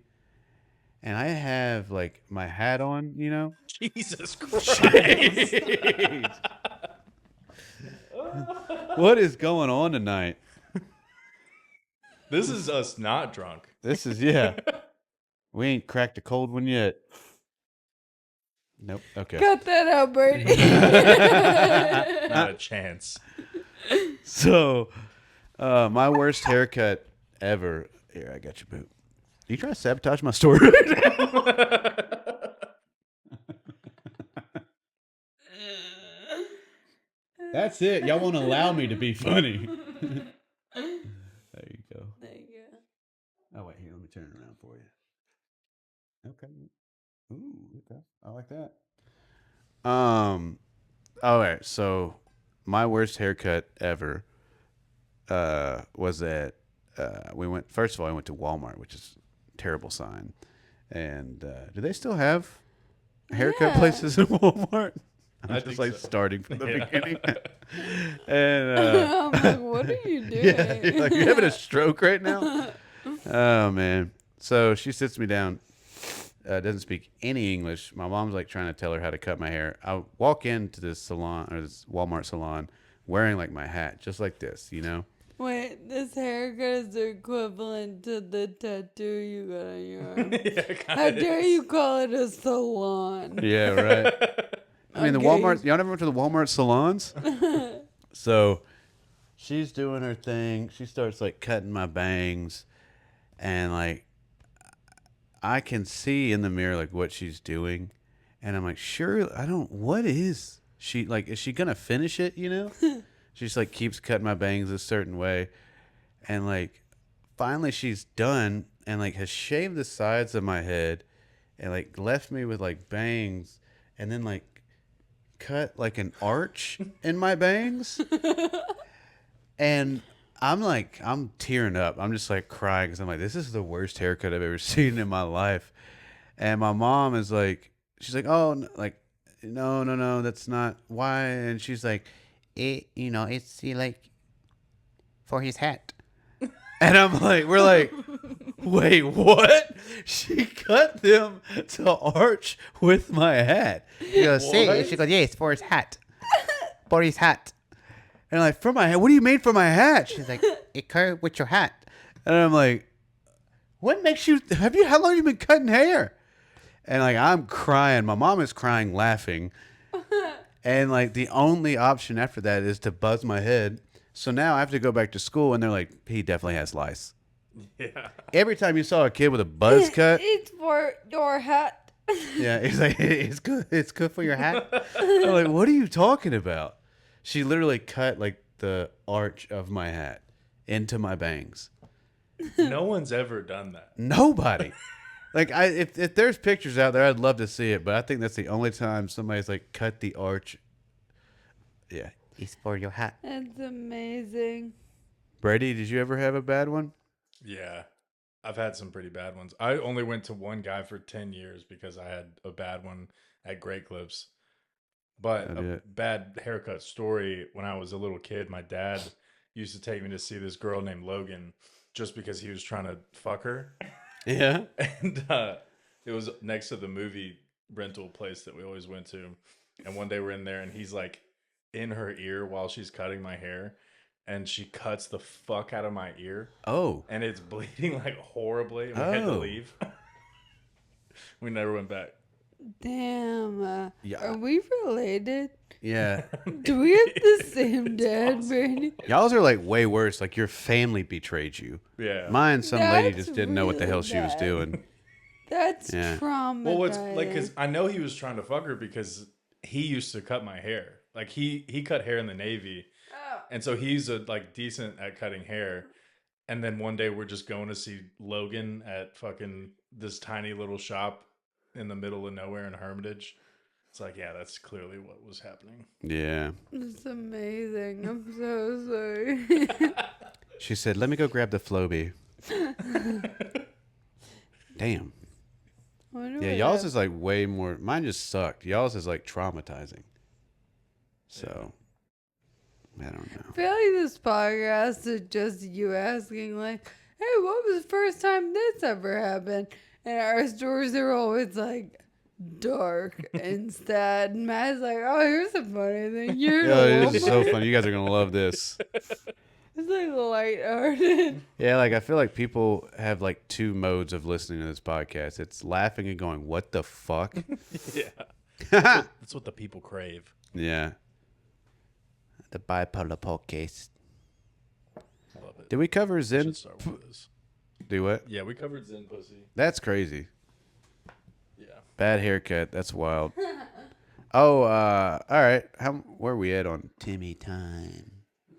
and I have like my hat on, you know. Jesus Christ. Jeez. What is going on tonight? This is us not drunk. This is, yeah. We ain't cracked a cold one yet. Nope. Okay. Cut that out, Brady. Not a chance. So, my worst haircut ever. Here, I got your boot. You trying to sabotage my story right now? That's it. Y'all won't allow me to be funny. There you go. There you go. Oh, wait. Here, let me turn it around for you. Okay. Ooh, okay. I like that. All right. So, my worst haircut ever was at, first of all, I went to Walmart, which is a terrible sign. And do they still have haircut Yeah. places in Walmart? I'm I just think like so. starting from the Yeah. beginning. And I'm like, what are you doing? yeah, you're like, you having a stroke right now? Oh man. So she sits me down, doesn't speak any English. My mom's like trying to tell her how to cut my hair. I walk into this salon or this Walmart salon wearing like my hat, just like this, you know? Wait, this haircut is equivalent to the tattoo you got on your arm. How dare you call it a salon? Yeah, right. I mean, the Okay. Walmart, y'all never went to the Walmart salons? So she's doing her thing. She starts like cutting my bangs. And like, I can see in the mirror like what she's doing. And I'm like, sure, what is she like? Is she going to finish it? You know? She just like keeps cutting my bangs a certain way. And like, finally she's done and like has shaved the sides of my head and like left me with like bangs and then like cut like an arch in my bangs. And I'm tearing up. I'm just like crying because I'm like, this is the worst haircut I've ever seen in my life. And my mom is like, she's like, oh, like, no, that's not why. And she's like, it's like for his hat. And I'm like, we're like, wait, what? She cut them to arch with my hat. She goes, she goes, yes, for his hat. For his hat. And I'm like, for my hat? What do you mean for my hat? She's like, it cut with your hat. And I'm like, what makes you, how long have you been cutting hair? And like, I'm crying. My mom is crying, laughing. And like, the only option after that is to buzz my head. So now I have to go back to school and they're like, he definitely has lice. Yeah. Every time you saw a kid with a buzz cut, It's for your hat. yeah, he's like, it's good for your hat. I'm like, what are you talking about? She literally cut like the arch of my hat into my bangs. No one's ever done that. Nobody. Like if there's pictures out there, I'd love to see it, but I think that's the only time somebody's like cut the arch. Yeah, it's for your hat. That's amazing. Brady, did you ever have a bad one? Yeah. I've had some pretty bad ones. I only went to one guy for 10 years because I had a bad one at Great Clips. But a bad haircut story, when I was a little kid, my dad used to take me to see this girl named Logan just because he was trying to fuck her. Yeah. And it was next to the movie rental place that we always went to. And one day we're in there and he's like in her ear while she's cutting my hair. And she cuts the fuck out of my ear. Oh. And it's bleeding like horribly. And we had to leave. We never went back. Damn. Yeah. Are we related? Yeah. Do we have the same dad, Brady? Y'all's are like way worse. Like your family betrayed you. Yeah. Mine, some lady That's just didn't know what the really hell she was bad. doing. That's Yeah. traumatizing. Well, what's like, because I know he was trying to fuck her because he used to cut my hair. Like he cut hair in the Navy, and so he's like decent at cutting hair. And then one day we're just going to see Logan at fucking this tiny little shop in the middle of nowhere in Hermitage. It's like, yeah, that's clearly what was happening. Yeah. It's amazing. I'm so sorry. She said, let me go grab the Flowbee. Damn. Yeah, y'all's is like way more. Mine just sucked. Y'all's is like traumatizing. So, I don't know. I feel like this podcast is just you asking, like, hey, what was the first time this ever happened? And our stories are always like, dark and sad. And Matt's like, oh, here's a funny thing. You're Oh, a this is woman. so funny. You guys are gonna love this. It's like lighthearted. Yeah, like I feel like people have like two modes of listening to this podcast. It's laughing and going, "What the fuck?" Yeah. That's what the people crave. Yeah. The bipolar podcast. Love it. Did we cover Zen? Should start with this. Do what? Yeah, we covered Zen pussy. That's crazy. Yeah. Bad haircut. That's wild. Oh, all right. Where are we at on Timmy time?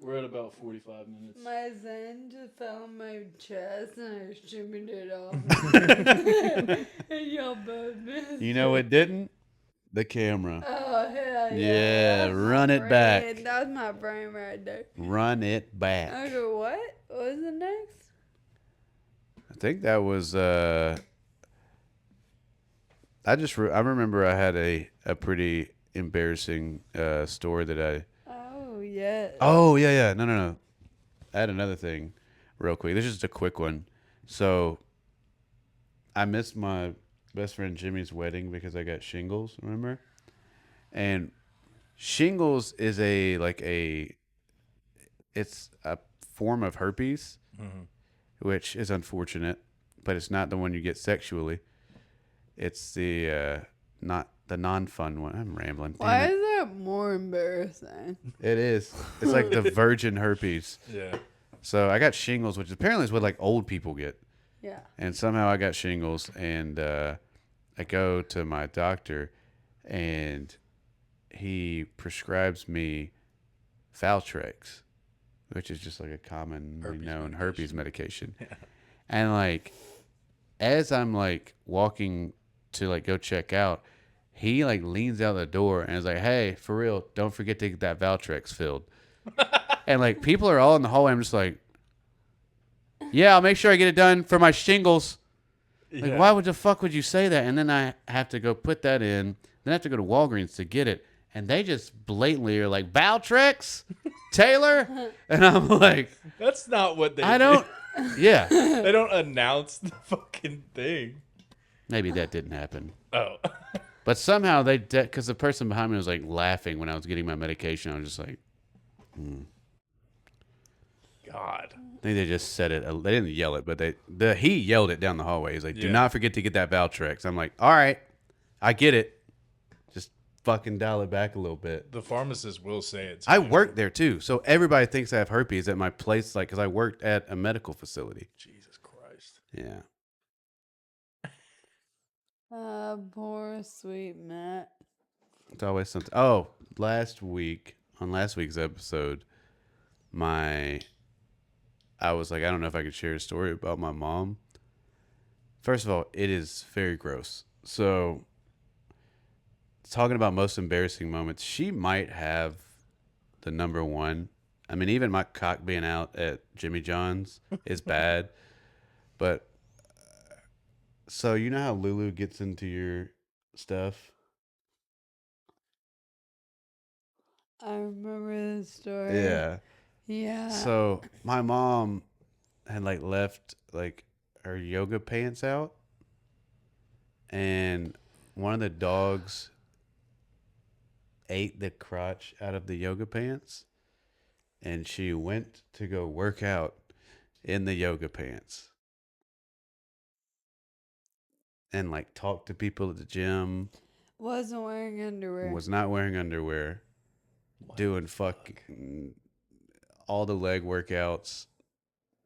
We're at about 45 minutes. My Zen just fell on my chest and I shimmied it off. And y'all both missed. You know what didn't? The camera. Oh, hell yeah. Yeah, That's run my it back. brain. That was my brain right there. Run it back. I go, what? What was the next? I think that was I remember I had a pretty embarrassing story that I Oh, yeah. Oh, yeah. No. I had another thing real quick. This is just a quick one. So I missed my best friend Jimmy's wedding because I got shingles, remember? And shingles is it's a form of herpes, which is unfortunate, but it's not the one you get sexually. It's the not the non-fun one. I'm rambling. Damn Why it. is that more embarrassing? It is. It's like the virgin herpes. Yeah. So I got shingles, which apparently is what like old people get. Yeah. And somehow I got shingles, and I go to my doctor, and he prescribes me Valtrex, which is just like a commonly known herpes medication. Yeah. And like, as I'm like walking to like go check out, he like leans out the door and is like, "Hey, for real, don't forget to get that Valtrex filled." And like people are all in the hallway. I'm just like, "Yeah, I'll make sure I get it done for my shingles." Like, why would the fuck would you say that? And then I have to go put that in. Then I have to go to Walgreens to get it. And they just blatantly are like, Valtrex? Taylor? And I'm like, That's not what they I don't. Yeah. They don't announce the fucking thing. Maybe that didn't happen. Oh. But somehow they, because the person behind me was like laughing when I was getting my medication. I was just like, God. I think they just said it. They didn't yell it, but he yelled it down the hallway. He's like, "Do not forget to get that Valtrex." I'm like, "All right, I get it. Just fucking dial it back a little bit." The pharmacist will say it. I work there too, so everybody thinks I have herpes at my place, like because I worked at a medical facility. Jesus Christ. Yeah. Poor sweet Matt. It's always something. Oh, on last week's episode, I was like, I don't know if I could share a story about my mom. First of all, it is very gross. So, talking about most embarrassing moments, she might have the number one. I mean, even my cock being out at Jimmy John's is bad. But, so you know how Lulu gets into your stuff? I remember this story. Yeah. Yeah. So my mom had like left like her yoga pants out, and one of the dogs ate the crotch out of the yoga pants, and she went to go work out in the yoga pants and like talk to people at the gym. Wasn't wearing underwear. Was not wearing underwear. Doing fucking all the leg workouts.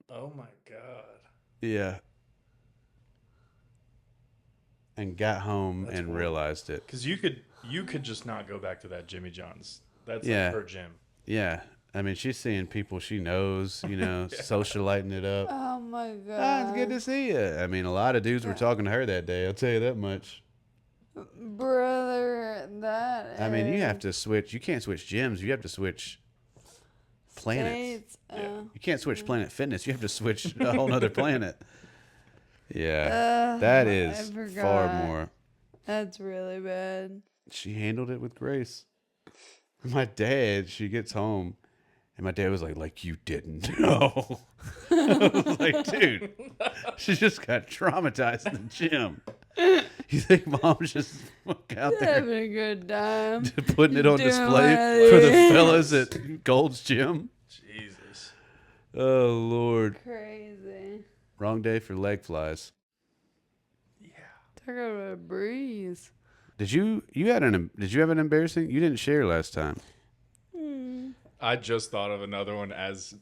Oh my God. Yeah. And got home That's and horrible. Realized it. Because you could just not go back to that Jimmy John's. That's Yeah. like her gym. Yeah. I mean, she's seeing people she knows, socializing it up. Oh my god. Ah, it's good to see you. I mean, a lot of dudes were talking to her that day. I'll tell you that much. Brother, that I mean, you is have to switch. You can't switch gyms. You have to switch planets. states, You can't switch Planet Fitness. You have to switch a whole nother planet. Yeah. That I is far forgot. more. That's really bad. She handled it with grace. My dad, she gets home, and my dad was like you didn't know. I was like, dude, she just got traumatized in the gym. You think mom's just out there Having a good time. putting it on Doing display what for the it fellas is. at Gold's Gym? Jesus. Oh Lord. Crazy. Wrong day for leg flies. Talk about a breeze. Did you have an embarrassing? You didn't share last time. I just thought of another one as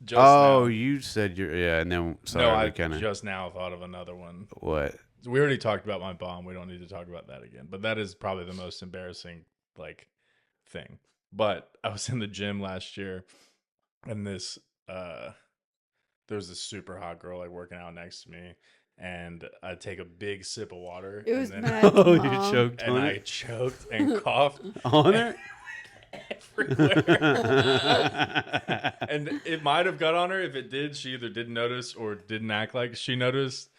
just Oh, now. you said and then sorry, No, I we kind of just now thought of another one. what? We already talked about my bomb. We don't need to talk about that again. But that is probably the most embarrassing thing. But I was in the gym last year, and there was this super hot girl working out next to me, and I take a big sip of water. It was and then, Matt's Oh, mom. you choked and on I it. choked and coughed On it? everywhere. And it might have got on her. If it did, she either didn't notice or didn't act like she noticed.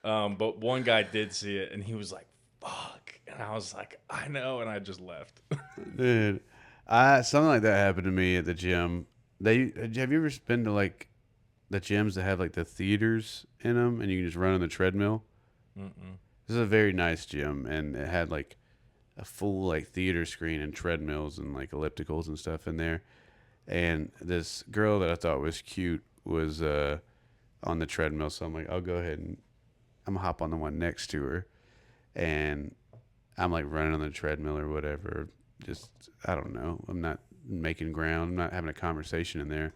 But one guy did see it, and he was like, "Fuck!" And I was like, "I know," and I just left. Dude, something like that happened to me at the gym. Have you ever been to the gyms that have the theaters in them, and you can just run on the treadmill? Mm-mm. This is a very nice gym, and it had a full theater screen and treadmills and ellipticals and stuff in there. And this girl that I thought was cute was on the treadmill, so I'm like, I'll go ahead and I'm gonna hop on the one next to her, and I'm running on the treadmill or whatever. Just I don't know. I'm not making ground. I'm not having a conversation in there.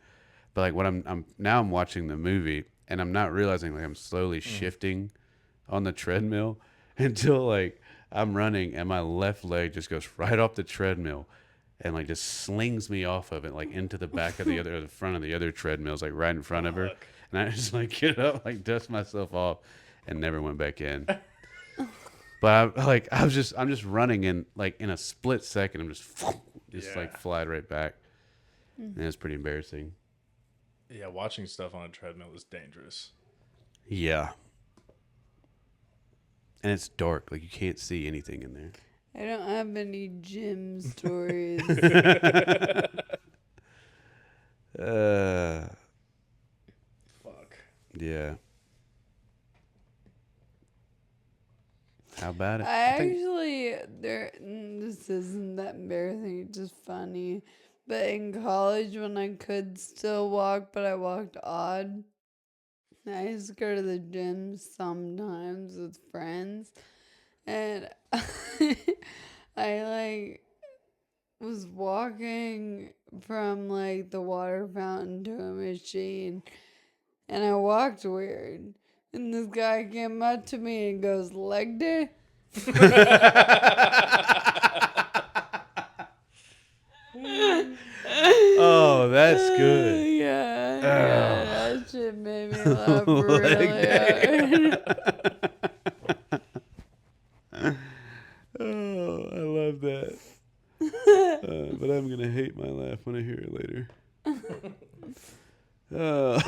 But what I'm watching the movie, and I'm not realizing I'm slowly shifting on the treadmill until I'm running and my left leg just goes right off the treadmill and just slings me off of it into the back of the front of the other treadmills right in front of her. And I just get up, dust myself off, and never went back in. But I'm just running in in a split second. I'm just flied right back. And it's pretty embarrassing. Yeah, watching stuff on a treadmill is dangerous. Yeah. And it's dark. You can't see anything in there. I don't have any gym stories. Fuck. Yeah. How about it? This isn't that embarrassing, it's just funny. But in college, when I could still walk, but I walked odd, I used to go to the gym sometimes with friends. And I was walking from the water fountain to a machine, and I walked weird. And this guy came up to me and goes, "Leg day?" Oh, that's good. Yeah, that shit made me laugh really hard. Oh, I love that. But I'm going to hate my laugh when I hear it later. Oh,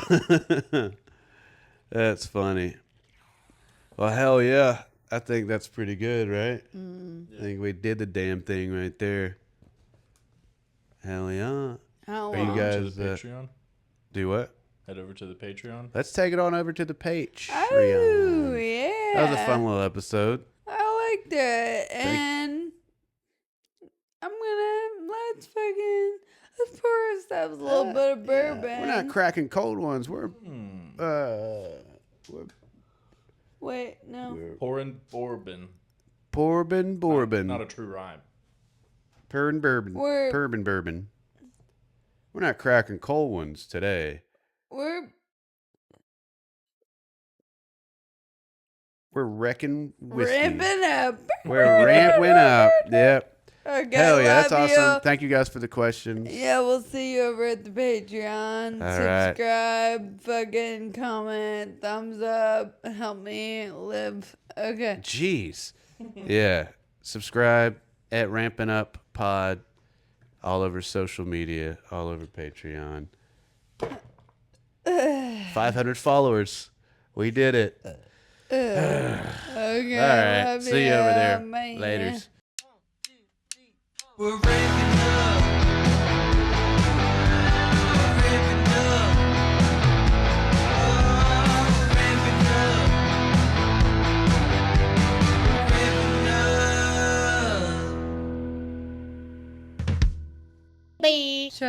that's funny. Well, hell yeah. I think that's pretty good, right? I think we did the damn thing right there. Hell yeah. How Are you long? guys To the Patreon? do what? Head over to the Patreon. Let's take it on over to the page. Oh, yeah. That was a fun little episode. I liked it. And let's pour ourselves a little bit of bourbon. We're not cracking cold ones. We're Wait, no. Pouring bourbon. bourbon. Not a true rhyme. Pouring bourbon. We're- Bourbon. We're not cracking cold ones today. We're Wrecking whiskey. ramping up. We're ramping up. Yep. Okay, Hell yeah, that's love awesome. you. Thank you guys for the questions. Yeah, we'll see you over at the Patreon. All right. Subscribe, fucking comment, thumbs up, help me live. Okay. Jeez. Yeah. Subscribe at Ramping Up Pod. All over social media. All over Patreon. 500 followers. We did it. Okay. All right. love See you over there. Bye. Laters. We're ramping up. We're ramping up. We're ramping up.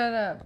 Shut up.